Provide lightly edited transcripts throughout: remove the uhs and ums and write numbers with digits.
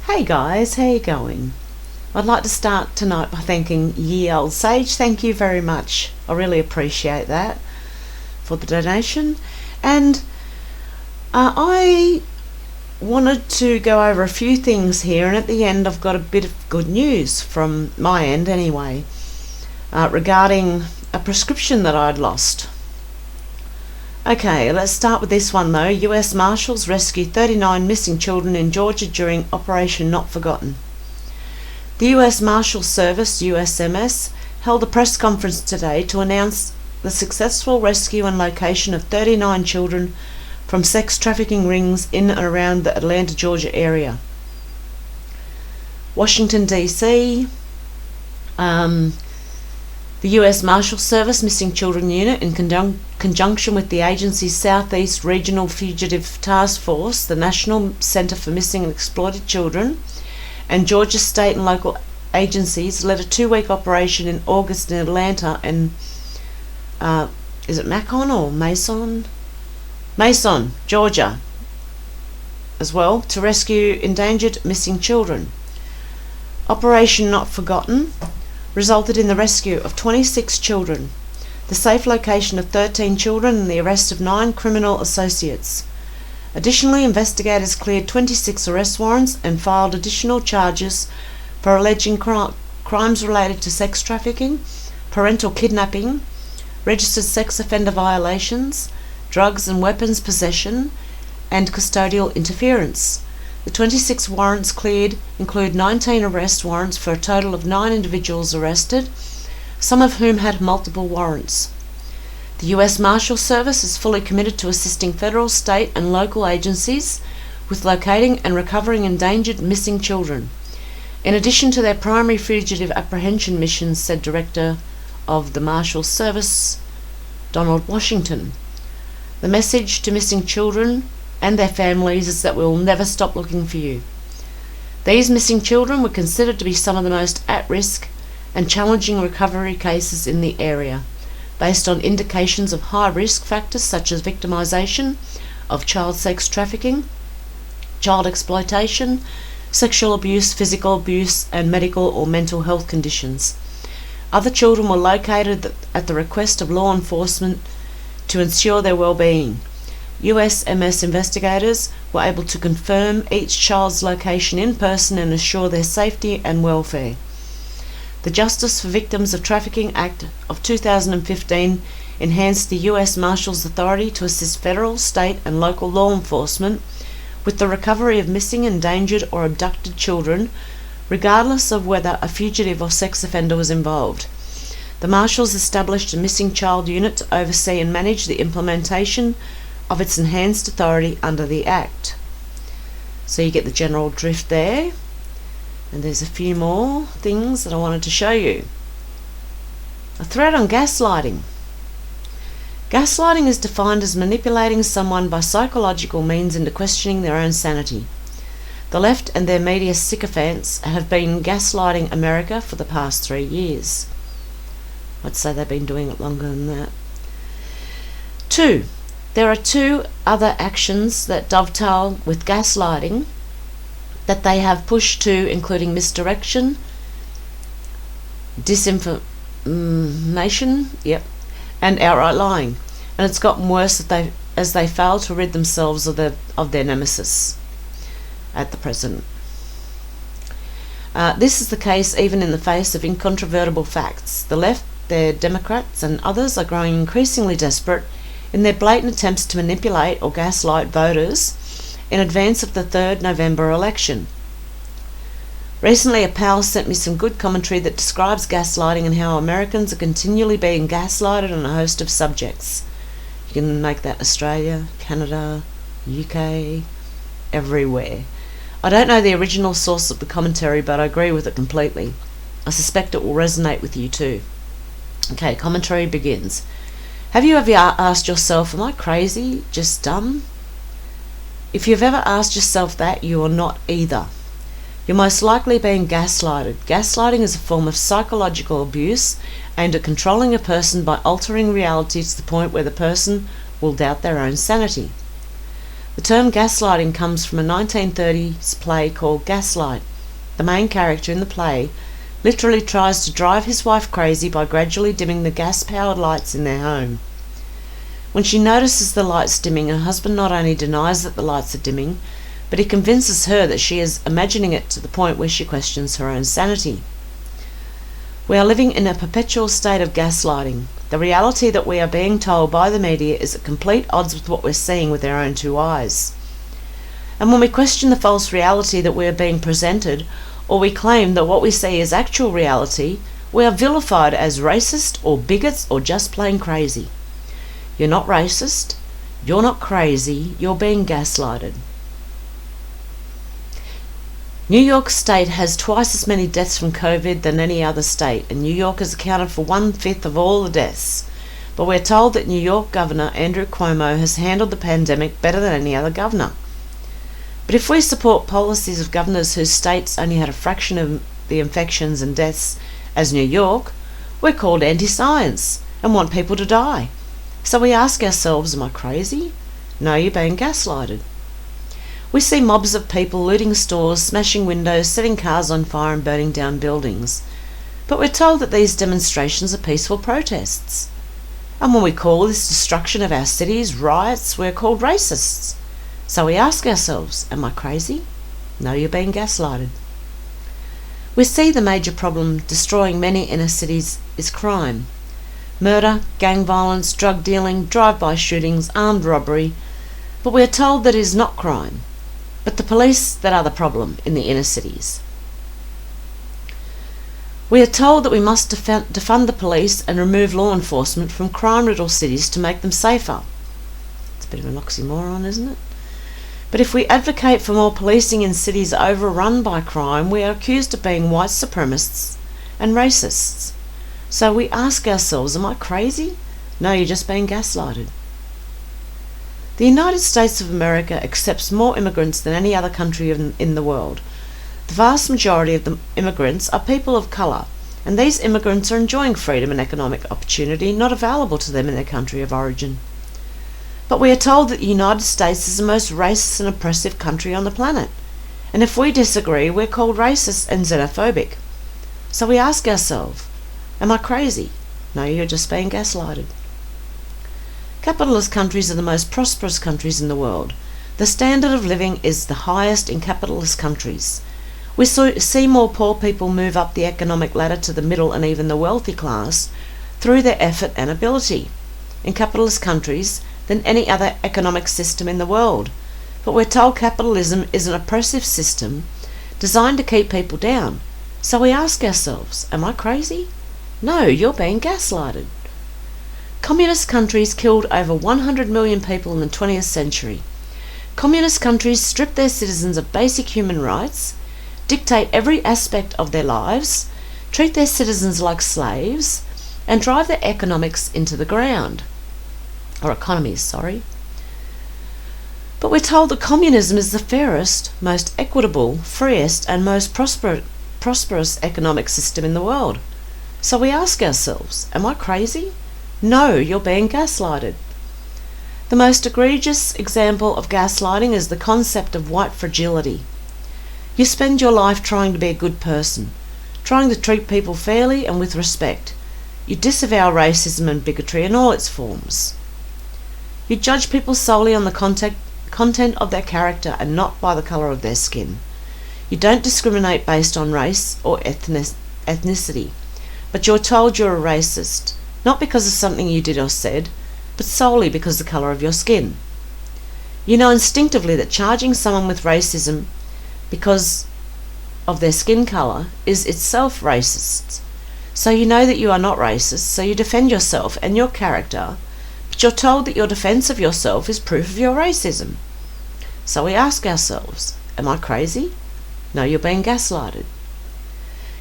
Hey guys, how you going? I'd like to start tonight by thanking Ye Old Sage. Thank you very much. I really appreciate that for the donation. And I wanted to go over a few things here, and at the end I've got a bit of good news from my end anyway, regarding a prescription that I'd lost. Okay, let's start with this one though. US Marshals rescue 39 missing children in Georgia during Operation Not Forgotten. The US Marshals Service, USMS, held a press conference today to announce the successful rescue and location of 39 children from sex trafficking rings in and around the Atlanta, Georgia area. Washington, D.C., the US Marshals Service Missing Children Unit, in conjunction with the agency's Southeast Regional Fugitive Task Force, the National Center for Missing and Exploited Children, and Georgia state and local agencies, led a 2-week operation in August in Atlanta and, is it Macon or Mason? Mason, Georgia, as well, to rescue endangered missing children. Operation Not Forgotten resulted in the rescue of 26 children, the safe location of 13 children, and the arrest of 9 criminal associates. Additionally, investigators cleared 26 arrest warrants and filed additional charges for alleging crimes related to sex trafficking, parental kidnapping, registered sex offender violations, drugs and weapons possession, and custodial interference. The 26 warrants cleared include 19 arrest warrants for a total of 9 individuals arrested, some of whom had multiple warrants. The US Marshals Service is fully committed to assisting federal, state and local agencies with locating and recovering endangered missing children, in addition to their primary fugitive apprehension missions, said Director of the Marshals Service, Donald Washington. The message to missing children and their families is that we will never stop looking for you. These missing children were considered to be some of the most at-risk and challenging recovery cases in the area, based on indications of high risk factors such as victimization of child sex trafficking, child exploitation, sexual abuse, physical abuse, and medical or mental health conditions. Other children were located at the request of law enforcement to ensure their well-being. USMS investigators were able to confirm each child's location in person and assure their safety and welfare. The Justice for Victims of Trafficking Act of 2015 enhanced the US Marshals Authority to assist federal, state and local law enforcement with the recovery of missing, endangered or abducted children, regardless of whether a fugitive or sex offender was involved. The Marshals established a missing child unit to oversee and manage the implementation of its enhanced authority under the Act. So you get the general drift there. And there's a few more things that I wanted to show you. A thread on gaslighting. Gaslighting is defined as manipulating someone by psychological means into questioning their own sanity. The left and their media sycophants have been gaslighting America for the past 3 years. I'd say they've been doing it longer than that. 2. There are 2 other actions that dovetail with gaslighting that they have pushed to, including misdirection, disinformation, and outright lying. And it's gotten worse as they fail to rid themselves of their nemesis at the present. This is the case even in the face of incontrovertible facts. The left, their Democrats and others are growing increasingly desperate in their blatant attempts to manipulate or gaslight voters in advance of the 3rd November election. Recently, a pal sent me some good commentary that describes gaslighting and how Americans are continually being gaslighted on a host of subjects. You can make that Australia, Canada, UK, everywhere. I don't know the original source of the commentary, but I agree with it completely. I suspect it will resonate with you too. Okay, commentary begins. Have you ever asked yourself, am I crazy, just dumb? If you've ever asked yourself that, you are not either. You're most likely being gaslighted. Gaslighting is a form of psychological abuse aimed at controlling a person by altering reality to the point where the person will doubt their own sanity. The term gaslighting comes from a 1930s play called Gaslight. The main character in the play literally tries to drive his wife crazy by gradually dimming the gas-powered lights in their home. When she notices the lights dimming, her husband not only denies that the lights are dimming, but he convinces her that she is imagining it to the point where she questions her own sanity. We are living in a perpetual state of gaslighting. The reality that we are being told by the media is at complete odds with what we're seeing with our own two eyes. And when we question the false reality that we are being presented, or we claim that what we see is actual reality, we are vilified as racist or bigots or just plain crazy. You're not racist, you're not crazy, you're being gaslighted. New York State has twice as many deaths from COVID than any other state, and New York has accounted for 1/5 of all the deaths. But we're told that New York Governor Andrew Cuomo has handled the pandemic better than any other governor. But if we support policies of governors whose states only had a fraction of the infections and deaths as New York, we're called anti-science and want people to die. So we ask ourselves, am I crazy? No, you're being gaslighted. We see mobs of people looting stores, smashing windows, setting cars on fire and burning down buildings. But we're told that these demonstrations are peaceful protests. And when we call this destruction of our cities riots, we're called racists. So we ask ourselves, am I crazy? No, you're being gaslighted. We see the major problem destroying many inner cities is crime. Murder, gang violence, drug dealing, drive-by shootings, armed robbery. But we are told that it is not crime, but the police that are the problem in the inner cities. We are told that we must defund the police and remove law enforcement from crime-riddled cities to make them safer. It's a bit of an oxymoron, isn't it? But if we advocate for more policing in cities overrun by crime, we are accused of being white supremacists and racists. So we ask ourselves, am I crazy? No, you're just being gaslighted. The United States of America accepts more immigrants than any other country in the world. The vast majority of the immigrants are people of colour, and these immigrants are enjoying freedom and economic opportunity not available to them in their country of origin. But we are told that the United States is the most racist and oppressive country on the planet, and if we disagree, we're called racist and xenophobic. So we ask ourselves, am I crazy? No, you're just being gaslighted. Capitalist countries are the most prosperous countries in the world. The standard of living is the highest in capitalist countries. We see more poor people move up the economic ladder to the middle and even the wealthy class through their effort and ability in capitalist countries than any other economic system in the world. But we're told capitalism is an oppressive system designed to keep people down. So we ask ourselves, am I crazy? No, you're being gaslighted. Communist countries killed over 100 million people in the 20th century. Communist countries strip their citizens of basic human rights, dictate every aspect of their lives, treat their citizens like slaves, and drive their economics into the ground. Or economies, sorry. But we're told that communism is the fairest, most equitable, freest, and most prosperous economic system in the world. So we ask ourselves, am I crazy? No, you're being gaslighted. The most egregious example of gaslighting is the concept of white fragility. You spend your life trying to be a good person, trying to treat people fairly and with respect. You disavow racism and bigotry in all its forms. You judge people solely on the content of their character and not by the colour of their skin. You don't discriminate based on race or ethnicity, but you're told you're a racist, not because of something you did or said, but solely because of the colour of your skin. You know instinctively that charging someone with racism because of their skin colour is itself racist. So you know that you are not racist, so you defend yourself and your character, but you're told that your defence of yourself is proof of your racism. So we ask ourselves, am I crazy? No, you're being gaslighted.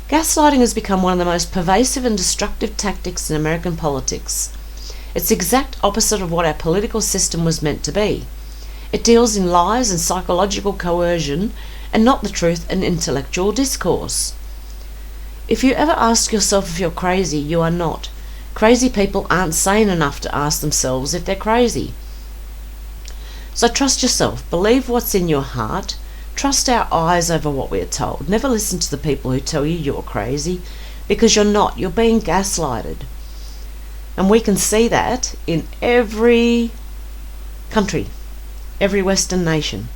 Gaslighting has become one of the most pervasive and destructive tactics in American politics. It's the exact opposite of what our political system was meant to be. It deals in lies and psychological coercion and not the truth and intellectual discourse. If you ever ask yourself if you're crazy, you are not. Crazy people aren't sane enough to ask themselves if they're crazy. So trust yourself. Believe what's in your heart. Trust our eyes over what we are told. Never listen to the people who tell you you're crazy, because you're not. You're being gaslighted. And we can see that in every country, every Western nation.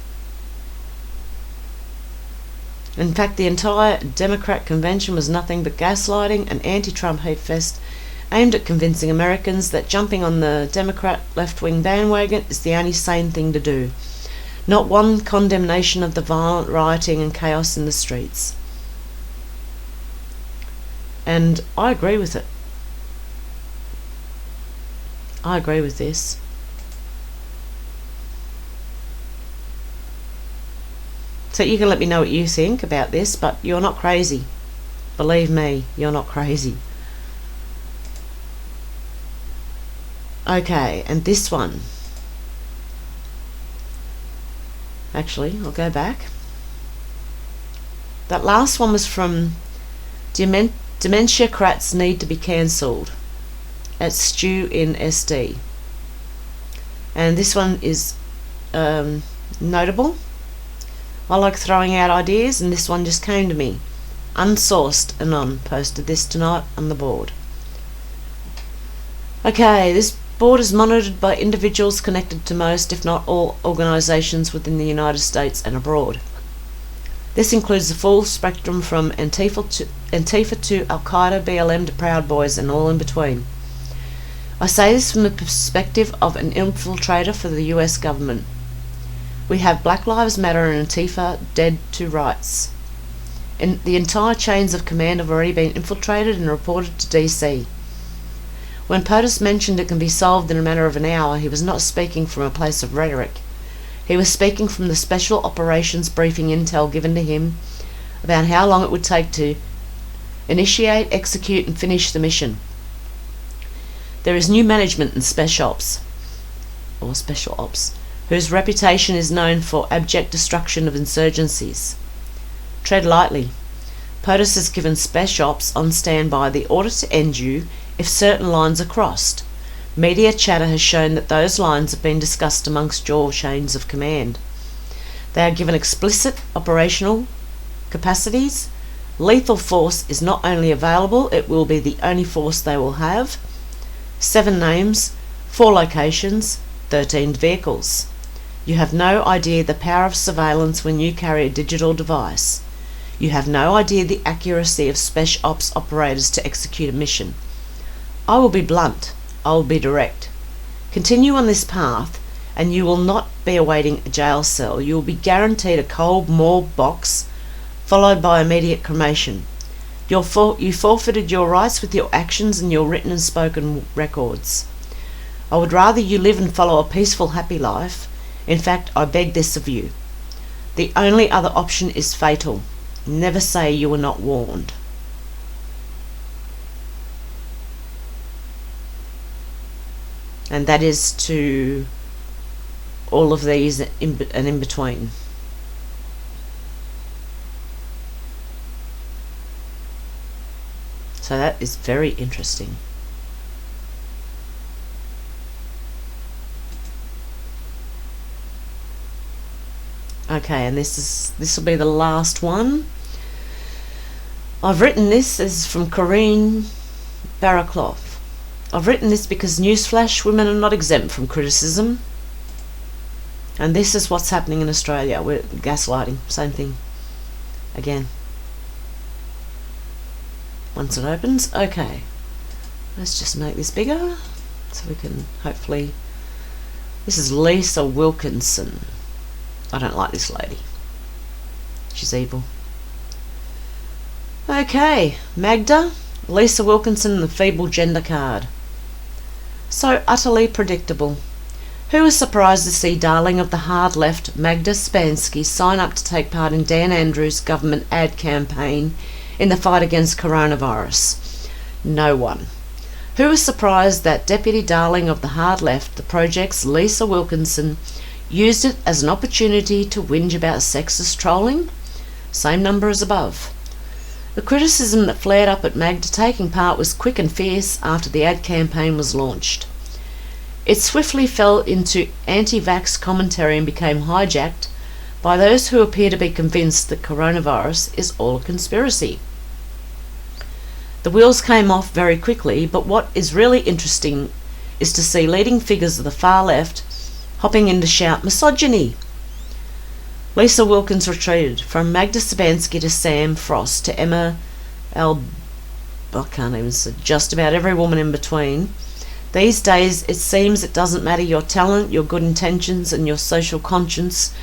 In fact, the entire Democrat convention was nothing but gaslighting and anti-Trump hate fest aimed at convincing Americans that jumping on the Democrat left-wing bandwagon is the only sane thing to do. Not one condemnation of the violent rioting and chaos in the streets. And I agree with it. I agree with this. So you can let me know what you think about this, but you're not crazy. Believe me, you're not crazy. Okay, and this one. Actually, I'll go back. That last one was from Dementia Crats Need to Be Cancelled at Stu in SD. And this one is notable. I like throwing out ideas, and this one just came to me. Unsourced Anon posted this tonight on the board. Okay, this board is monitored by individuals connected to most, if not all, organisations within the United States and abroad. This includes the full spectrum from Antifa to Al-Qaeda, BLM to Proud Boys, and all in between. I say this from the perspective of an infiltrator for the US government. We have Black Lives Matter and Antifa dead to rights. And the entire chains of command have already been infiltrated and reported to DC. When POTUS mentioned it can be solved in a matter of an hour, he was not speaking from a place of rhetoric. He was speaking from the special operations briefing intel given to him about how long it would take to initiate, execute, and finish the mission. There is new management in Special Ops, whose reputation is known for abject destruction of insurgencies. Tread lightly. POTUS has given Special Ops on standby the order to end you if certain lines are crossed. Media chatter has shown that those lines have been discussed amongst your chains of command. They are given explicit operational capacities. Lethal force is not only available, it will be the only force they will have. 7 names, 4 locations, 13 vehicles. You have no idea the power of surveillance when you carry a digital device. You have no idea the accuracy of Special Ops operators to execute a mission. I will be blunt. I will be direct. Continue on this path, and you will not be awaiting a jail cell. You will be guaranteed a cold morgue box, followed by immediate cremation. You forfeited your rights with your actions and your written and spoken records. I would rather you live and follow a peaceful, happy life. In fact, I beg this of you. The only other option is fatal. Never say you were not warned. And that is to all of these and in between. So that is very interesting. Okay, and this will be the last one. I've written this is from Corinne Barraclough. I've written this because newsflash, women are not exempt from criticism. And this is what's happening in Australia with gaslighting. Same thing. Again. Once it opens. Okay. Let's just make this bigger so we can hopefully... This is Lisa Wilkinson. I don't like this lady. She's evil. Okay. Magda. Lisa Wilkinson and the feeble gender card. So utterly predictable. Who was surprised to see darling of the hard left Magda Spansky sign up to take part in Dan Andrews' government ad campaign in the fight against coronavirus? No one. Who was surprised that deputy darling of the hard left, the project's Lisa Wilkinson, used it as an opportunity to whinge about sexist trolling? Same number as above. The criticism that flared up at Magda taking part was quick and fierce after the ad campaign was launched. It swiftly fell into anti-vax commentary and became hijacked by those who appear to be convinced that coronavirus is all a conspiracy. The wheels came off very quickly, but what is really interesting is to see leading figures of the far left hopping in to shout misogyny. Lisa Wilkins retreated, from Magda Sabansky to Sam Frost to Emma I can't even say, just about every woman in between. These days it seems it doesn't matter your talent, your good intentions and your social conscience,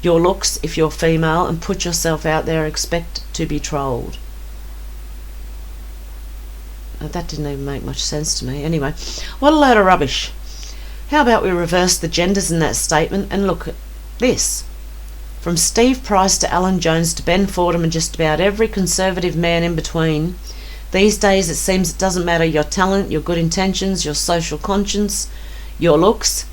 your looks if you're female, and put yourself out there and expect to be trolled. That didn't even make much sense to me. Anyway, what a load of rubbish. How about we reverse the genders in that statement and look at this? From Steve Price to Alan Jones to Ben Fordham and just about every conservative man in between, these days it seems it doesn't matter your talent, your good intentions, your social conscience, your looks.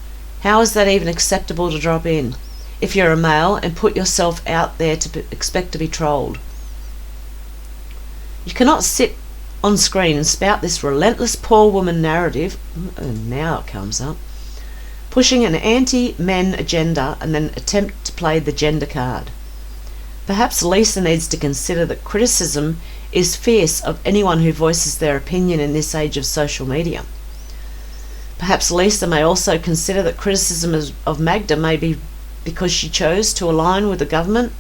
How is that even acceptable to drop in if you're a male and put yourself out there to expect to be trolled? You cannot sit on screen and spout this relentless poor woman narrative, and now it comes up, pushing an anti-men agenda and then attempt to play the gender card. Perhaps Lisa needs to consider that criticism is fierce of anyone who voices their opinion in this age of social media. Perhaps Lisa may also consider that criticism of Magda may be because she chose to align with the government,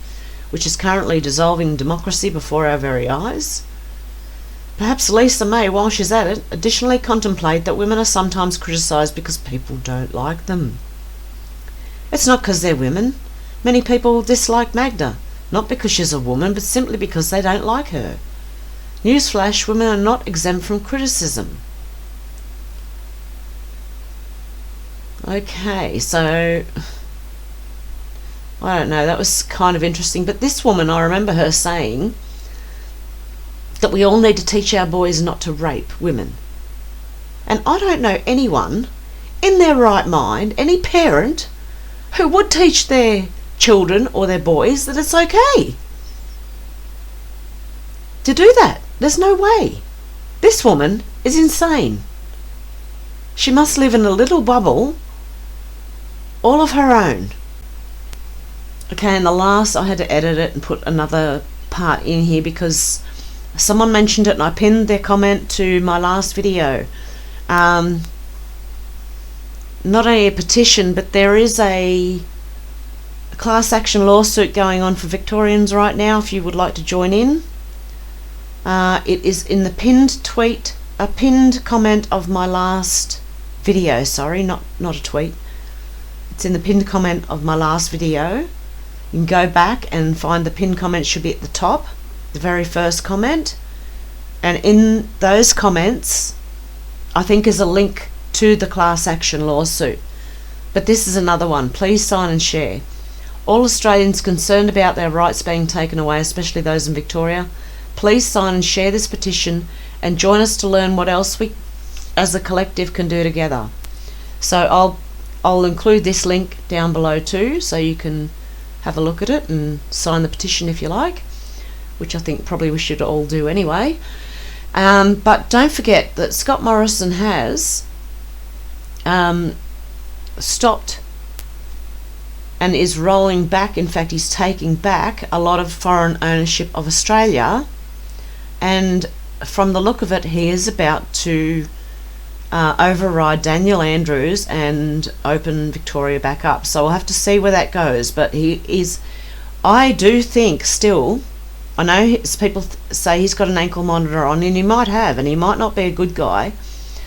which is currently dissolving democracy before our very eyes. Perhaps Lisa may, while she's at it, additionally contemplate that women are sometimes criticised because people don't like them. It's not because they're women. Many people dislike Magda, not because she's a woman, but simply because they don't like her. Newsflash, women are not exempt from criticism. Okay, so I don't know, that was kind of interesting. But this woman, I remember her saying that we all need to teach our boys not to rape women. And I don't know anyone in their right mind, any parent, who would teach their children or their boys that it's okay to do that. There's no way. This woman is insane. She must live in a little bubble all of her own. Okay, and the last, I had to edit it and put another part in here because someone mentioned it and I pinned their comment to my last video. Not only a petition, but there is a class action lawsuit going on for Victorians right now if you would like to join in. It is in the pinned comment of my last video. Sorry, not a tweet. It's in the pinned comment of my last video. You can go back and find the pinned comment, should be at the top, the very first comment. And in those comments, I think is a link to the class action lawsuit. But this is another one. Please sign and share. All Australians concerned about their rights being taken away, especially those in Victoria, please sign and share this petition and join us to learn what else we as a collective can do together. So I'll include this link down below too, so you can have a look at it and sign the petition if you like, which I think probably we should all do anyway. But don't forget that Scott Morrison has stopped and is rolling back, in fact he's taking back a lot of foreign ownership of Australia, and from the look of it he is about to override Daniel Andrews and open Victoria back up. So we'll have to see where that goes, but he is, I do think still, I know people say he's got an ankle monitor on, and he might have, and he might not be a good guy,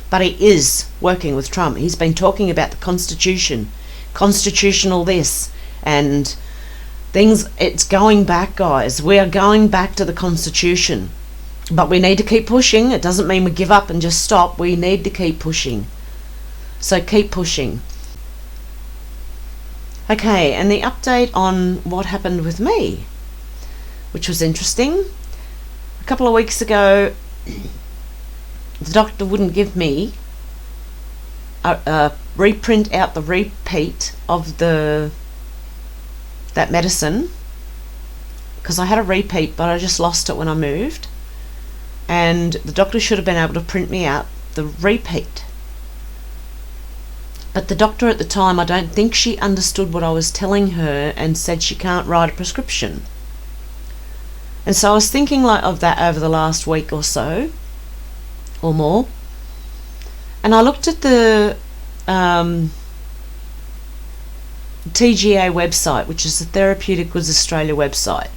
but he is working with Trump. He's been talking about the Constitution, constitutional this, and things. It's going back, guys. We are going back to the Constitution. But we need to keep pushing. It doesn't mean we give up and just stop. We need to keep pushing. So keep pushing. Okay, and the update on what happened with me, which was interesting. A couple of weeks ago, the doctor wouldn't give me reprint out the repeat of that medicine, because I had a repeat, but I just lost it when I moved. And the doctor should have been able to print me out the repeat. But the doctor at the time, I don't think she understood what I was telling her and said she can't write a prescription. And so I was thinking of that over the last week or so, or more. And I looked at the TGA website, which is the Therapeutic Goods Australia website.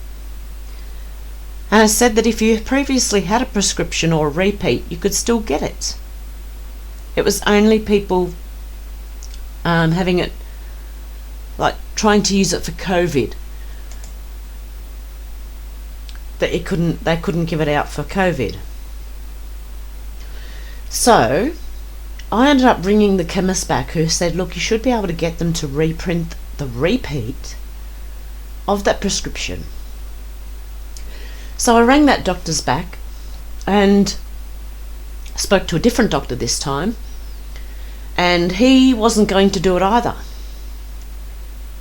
And it said that if you previously had a prescription or a repeat, you could still get it. It was only people having it, like trying to use it for COVID, that they couldn't give it out for COVID. So I ended up ringing the chemist back, who said, look, you should be able to get them to reprint the repeat of that prescription. So I rang that doctor's back and spoke to a different doctor this time, and he wasn't going to do it either.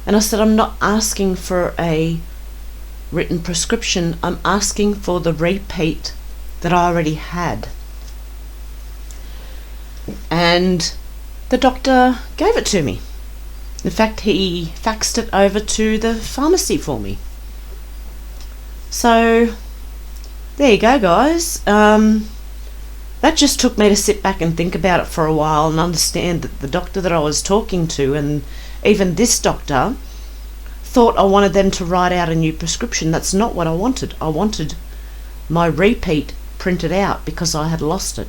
And I said, I'm not asking for a written prescription, I'm asking for the repeat that I already had. And the doctor gave it to me. In fact, he faxed it over to the pharmacy for me. So there you go, guys. That just took me to sit back and think about it for a while and understand that the doctor that I was talking to, and even this doctor, thought I wanted them to write out a new prescription. That's not what I wanted. I wanted my repeat printed out because I had lost it.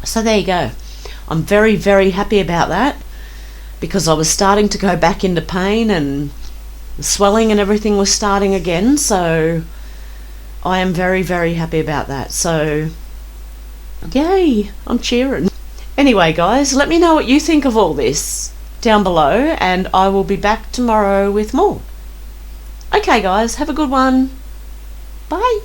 So there you go. I'm very, very happy about that, because I was starting to go back into pain and the swelling and everything was starting again. So I am very, very happy about that. So yay, I'm cheering. Anyway, guys, let me know what you think of all this down below, and I will be back tomorrow with more. Okay, guys, have a good one. Bye.